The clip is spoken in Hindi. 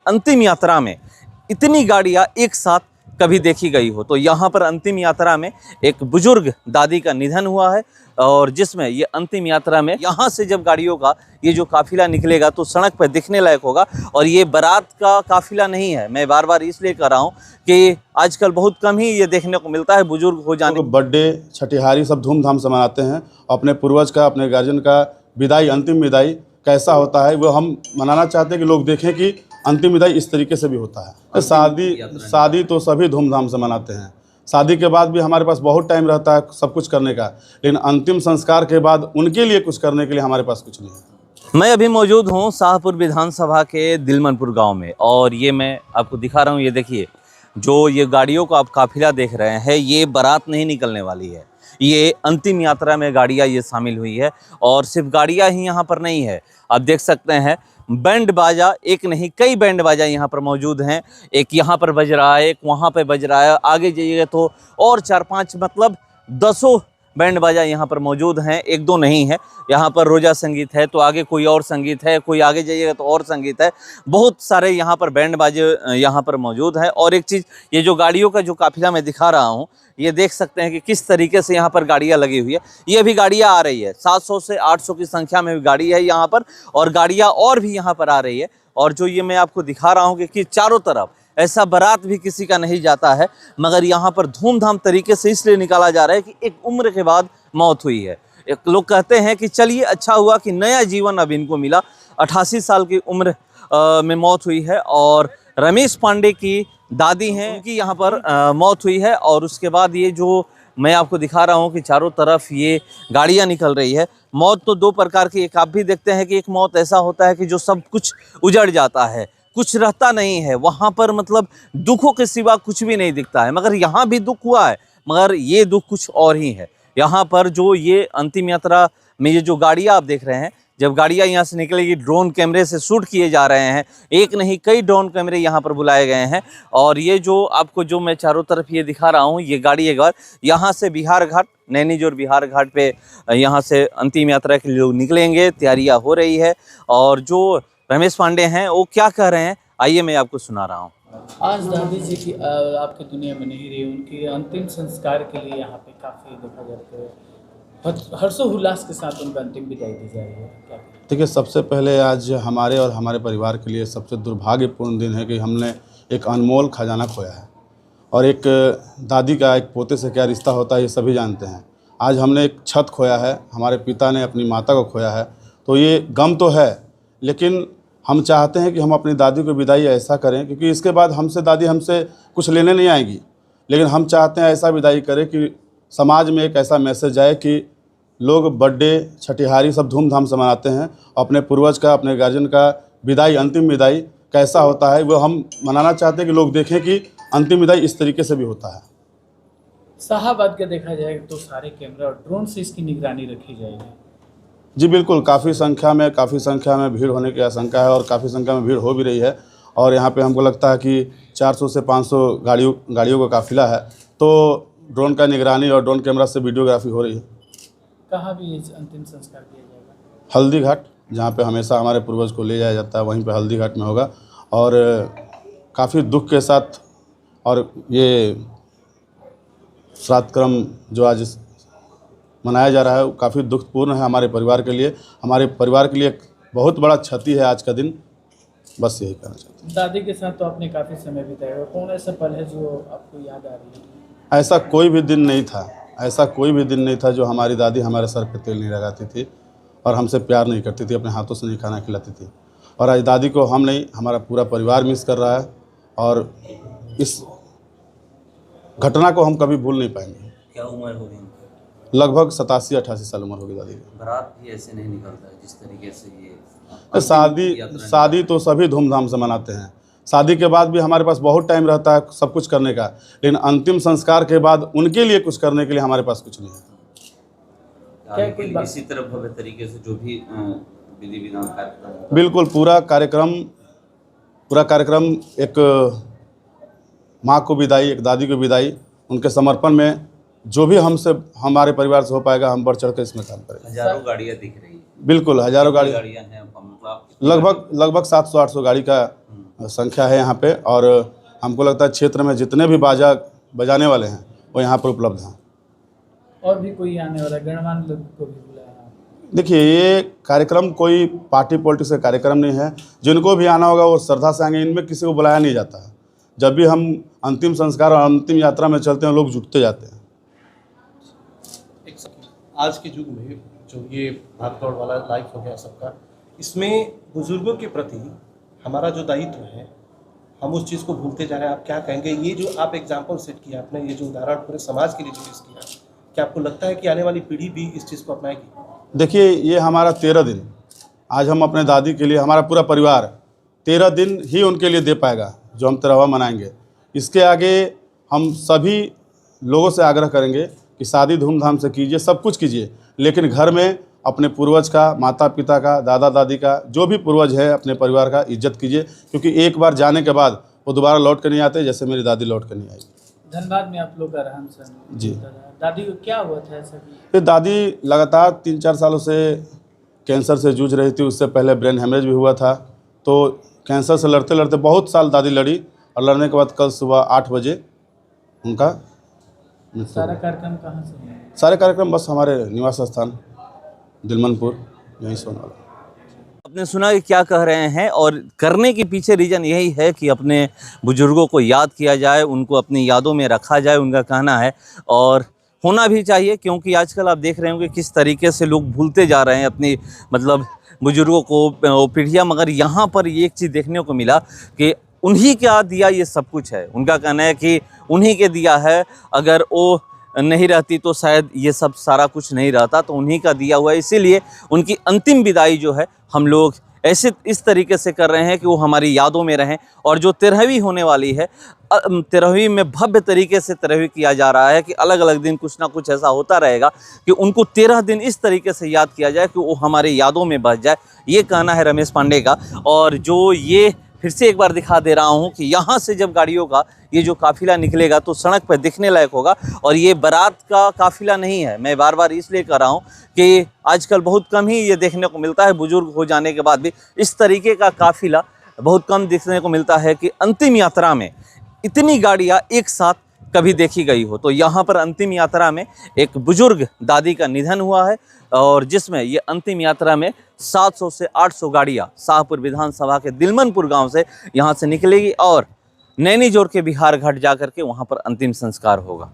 अंतिम यात्रा में इतनी गाड़ियां एक साथ कभी देखी गई हो। तो यहाँ पर अंतिम यात्रा में एक बुजुर्ग दादी का निधन हुआ है और जिसमें ये अंतिम यात्रा में यहाँ से जब गाड़ियों का ये जो काफिला निकलेगा तो सड़क पर दिखने लायक होगा। और ये बारात का काफिला नहीं है, मैं बार बार इसलिए कह रहा हूँ कि आजकल बहुत कम ही ये देखने को मिलता है बुजुर्ग हो जाने। बर्थडे, छठिहारी सब धूमधाम से मनाते हैं। अपने पूर्वज का, अपने गार्जियन का विदाई, अंतिम विदाई कैसा होता है वो हम मनाना चाहते हैं कि लोग देखें कि अंतिम विदाई इस तरीके से भी होता है। शादी तो सभी धूमधाम से मनाते हैं। शादी के बाद भी हमारे पास बहुत टाइम रहता है सब कुछ करने का, लेकिन अंतिम संस्कार के बाद उनके लिए कुछ करने के लिए हमारे पास कुछ नहीं है। मैं अभी मौजूद हूँ शाहपुर विधानसभा के दिलमनपुर गांव में और ये मैं आपको दिखा रहा हूँ। ये देखिए, जो ये गाड़ियों का आप काफिला देख रहे हैं, ये बारात नहीं निकलने वाली है, ये अंतिम यात्रा में गाड़ियाँ ये शामिल हुई है। और सिर्फ गाड़ियाँ ही यहाँ पर नहीं है, आप देख सकते हैं बैंड बाजा, एक नहीं कई बैंड बाजा यहाँ पर मौजूद हैं। एक यहाँ पर बज रहा है, एक वहाँ पे बज रहा है, आगे जाइएगा तो और 4-5 मतलब 10 बैंड बाजा यहाँ पर मौजूद हैं, एक दो नहीं है। यहाँ पर रोजा संगीत है तो आगे कोई और संगीत है, कोई आगे जाइएगा तो और संगीत है। बहुत सारे यहाँ पर बैंड बाजे यहाँ पर मौजूद है। और एक चीज़, ये जो गाड़ियों का जो काफिला मैं दिखा रहा हूँ, ये देख सकते हैं कि किस तरीके से यहाँ पर गाड़ियाँ लगी हुई है। ये भी गाड़ियाँ आ रही है, 700 से 800 की संख्या में भी गाड़ी है यहाँ पर, और गाड़ियाँ और भी यहाँ पर आ रही है। और जो ये मैं आपको दिखा रहा हूँ कि चारों तरफ ऐसा बारात भी किसी का नहीं जाता है, मगर यहाँ पर धूमधाम तरीके से इसलिए निकाला जा रहा है कि एक उम्र के बाद मौत हुई है। एक लोग कहते हैं कि चलिए अच्छा हुआ कि नया जीवन अब इनको मिला। 88 साल की उम्र में मौत हुई है और रमेश पांडे की दादी हैं, उनकी यहाँ पर मौत हुई है। और उसके बाद ये जो मैं आपको दिखा रहा हूँ कि चारों तरफ ये गाड़ियाँ निकल रही है। मौत तो दो प्रकार की, एक आप भी देखते हैं कि एक मौत ऐसा होता है कि जो सब कुछ उजड़ जाता है, कुछ रहता नहीं है वहाँ पर, मतलब दुखों के सिवा कुछ भी नहीं दिखता है। मगर यहाँ भी दुख हुआ है, मगर ये दुख कुछ और ही है। यहाँ पर जो ये अंतिम यात्रा में ये जो गाड़ियाँ आप देख रहे हैं, जब गाड़ियाँ यहाँ से निकलेगी ड्रोन कैमरे से शूट किए जा रहे हैं, एक नहीं कई ड्रोन कैमरे यहाँ पर बुलाए गए हैं। और ये जो आपको जो मैं चारों तरफ ये दिखा रहा हूँ, ये गाड़ी एक बार यहाँ से बिहार घाट, नैनीजोर बिहार घाट पे यहाँ से अंतिम यात्रा के लिए लोग निकलेंगे, तैयारियाँ हो रही है। और जो रमेश पांडे हैं वो क्या कह रहे हैं, आइए मैं आपको सुना रहा हूँ। आज दादी जी की आपकी दुनिया में नहीं रही, उनके अंतिम संस्कार के लिए यहाँ पे काफ़ी देखा जाता है, हर्षोल्लास के साथ उनका अंतिम विदाई दी जा रही है। क्या देखिए, सबसे पहले आज हमारे और हमारे परिवार के लिए सबसे दुर्भाग्यपूर्ण दिन है कि हमने एक अनमोल खजाना खोया है। और एक दादी का एक पोते से क्या रिश्ता होता है ये सभी जानते हैं। आज हमने एक छत खोया है, हमारे पिता ने अपनी माता को खोया है, तो ये गम तो है, लेकिन हम चाहते हैं कि हम अपनी दादी को विदाई ऐसा करें, क्योंकि इसके बाद दादी हमसे कुछ लेने नहीं आएगी, लेकिन हम चाहते हैं ऐसा विदाई करें कि समाज में एक ऐसा मैसेज आए कि लोग बर्थडे, छठिहारी सब धूमधाम से मनाते हैं। अपने पूर्वज का, अपने गार्जियन का विदाई, अंतिम विदाई कैसा होता है वो हम मनाना चाहते हैं कि लोग देखें कि अंतिम विदाई इस तरीके से भी होता है। शाहाबाद का देखा जाए तो सारे कैमरा और ड्रोन से इसकी निगरानी रखी जाएगी। जी बिल्कुल, काफ़ी संख्या में भीड़ होने की आशंका है और काफ़ी संख्या में भीड़ हो भी रही है। और यहाँ पे हमको लगता है कि 400 से 500 गाड़ियों का काफिला है, तो ड्रोन का निगरानी और ड्रोन कैमरा से वीडियोग्राफी हो रही है। कहाँ भी अंतिम संस्कार किया जाएगा? हल्दी घाट, जहाँ पे हमेशा हमारे पूर्वज को ले जाया जाता है, वहीं पे हल्दी घाट में होगा। और काफ़ी दुख के साथ, और ये श्राद्ध क्रम जो आज मनाया जा रहा है काफ़ी दुखपूर्ण है हमारे परिवार के लिए। हमारे परिवार के लिए एक बहुत बड़ा क्षति है आज का दिन, बस यही कहना चाहते हैं। दादी के साथ तो आपने काफ़ी समय बिताया, कौन ऐसा पल है जो आपको याद आ रही है? ऐसा कोई भी दिन नहीं था जो हमारी दादी हमारे सर पे तेल नहीं लगाती थी और हमसे प्यार नहीं करती थी, अपने हाथों से नहीं खाना खिलाती थी। और आज दादी को हम नहीं, हमारा पूरा परिवार मिस कर रहा है और इस घटना को हम कभी भूल नहीं पाएंगे। क्या उम्र होगी? लगभग 87-88 साल उम्र होगी दादी की। बारात भी ऐसे नहीं निकलता है जिस तरीके से ये शादी तो सभी धूमधाम से मनाते हैं। शादी के बाद भी हमारे पास बहुत टाइम रहता है सब कुछ करने का, लेकिन अंतिम संस्कार के बाद उनके लिए कुछ करने के लिए हमारे पास कुछ नहीं है। इसी तरह भव्य तरीके से जो भी विधि विधान कार्यक्रम, बिल्कुल पूरा कार्यक्रम एक माँ को विदाई, एक दादी को विदाई, उनके समर्पण में जो भी हमारे परिवार से हो पाएगा हम बढ़ चढ़ कर इसमें काम करेंगे। हजारों गाड़ियाँ दिख रही है। बिल्कुल हजारों गाड़ियाँ हैं, लगभग 700-800 गाड़ी का संख्या है यहाँ पे, और हमको लगता है क्षेत्र में जितने भी बाजा बजाने वाले हैं वो यहाँ पर उपलब्ध हैं। और भी कोई आने वाला है? गणमान्य लोग को भी बुलाया है? देखिए, ये कार्यक्रम कोई पार्टी पॉलिटिक्स का कार्यक्रम नहीं है। जिनको भी आना होगा वो श्रद्धा से आएंगे। इनमें किसी को बुलाया नहीं जाता है। जब भी हम अंतिम संस्कार और अंतिम यात्रा में चलते हैं, लोग जुटते जाते हैं। आज के युग में जो ये भागदौड़ वाला लाइफ हो गया सबका, इसमें बुजुर्गों के प्रति हमारा जो दायित्व है, हम उस चीज़ को भूलते जा रहे हैं। आप क्या कहेंगे? ये जो आप एग्जाम्पल सेट किया आपने, ये जो उदाहरण पूरे समाज के लिए जो पेश किया, क्या आपको लगता है कि आने वाली पीढ़ी भी इस चीज़ को अपनाएगी? देखिए, ये हमारा 13 दिन, आज हम अपने दादी के लिए, हमारा पूरा परिवार 13 दिन ही उनके लिए दे पाएगा जो हम तेरहवां मनाएंगे। इसके आगे हम सभी लोगों से आग्रह करेंगे कि शादी धूमधाम से कीजिए, सब कुछ कीजिए, लेकिन घर में अपने पूर्वज का, माता पिता का, दादा दादी का, जो भी पूर्वज है अपने परिवार का इज्जत कीजिए, क्योंकि एक बार जाने के बाद वो दोबारा लौट कर नहीं आते, जैसे मेरी दादी लौट कर नहीं आई। धनबाद में आप लोग का रहन सहन जी। दादी को क्या हुआ था ऐसा कि? फिर दादी लगातार 3-4 सालों से कैंसर से जूझ रही थी। उससे पहले ब्रेन हेमरेज भी हुआ था। तो कैंसर से लड़ते लड़ते बहुत साल दादी लड़ी, और लड़ने के बाद कल सुबह 8 बजे उनका सारा कार्यक्रम कहाँ से हुआ? सारे कार्यक्रम बस हमारे निवास स्थान दिलमनपुर, यहीं से होने वाला। आपने सुना कि क्या कह रहे हैं, और करने के पीछे रीज़न यही है कि अपने बुजुर्गों को याद किया जाए, उनको अपनी यादों में रखा जाए, उनका कहना है। और होना भी चाहिए, क्योंकि आजकल आप देख रहे होंगे किस तरीके से लोग भूलते जा रहे हैं अपनी मतलब बुजुर्गों को, पीढ़ियाँ। मगर यहाँ पर एक चीज़ देखने को मिला कि उन्हीं का दिया ये सब कुछ है। उनका कहना है कि उन्हीं के दिया है, अगर वो नहीं रहती तो शायद ये सब सारा कुछ नहीं रहता, तो उन्हीं का दिया हुआ है। इसीलिए उनकी अंतिम विदाई जो है हम लोग ऐसे इस तरीके से कर रहे हैं कि वो हमारी यादों में रहें। और जो 13वीं होने वाली है, 13वीं में भव्य तरीके से 13वीं किया जा रहा है कि अलग अलग दिन कुछ ना कुछ ऐसा होता रहेगा कि उनको 13 दिन इस तरीके से याद किया जाए कि वो हमारी यादों में बस जाए। ये कहना है रमेश पांडे का। और जो ये फिर से एक बार दिखा दे रहा हूँ कि यहाँ से जब गाड़ियों का ये जो काफ़िला निकलेगा तो सड़क पर दिखने लायक होगा। और ये बारात का काफ़िला नहीं है, मैं बार बार इसलिए कह रहा हूँ कि आजकल बहुत कम ही ये देखने को मिलता है। बुजुर्ग हो जाने के बाद भी इस तरीके का काफ़िला बहुत कम देखने को मिलता है कि अंतिम यात्रा में इतनी गाड़ियाँ एक साथ कभी देखी गई हो। तो यहाँ पर अंतिम यात्रा में एक बुजुर्ग दादी का निधन हुआ है, और जिसमें ये अंतिम यात्रा में 700 से 800 गाड़ियाँ शाहपुर विधानसभा के दिलमनपुर गांव से यहाँ से निकलेगी और नैनी जोड़ के बिहार घाट जा करके वहाँ पर अंतिम संस्कार होगा।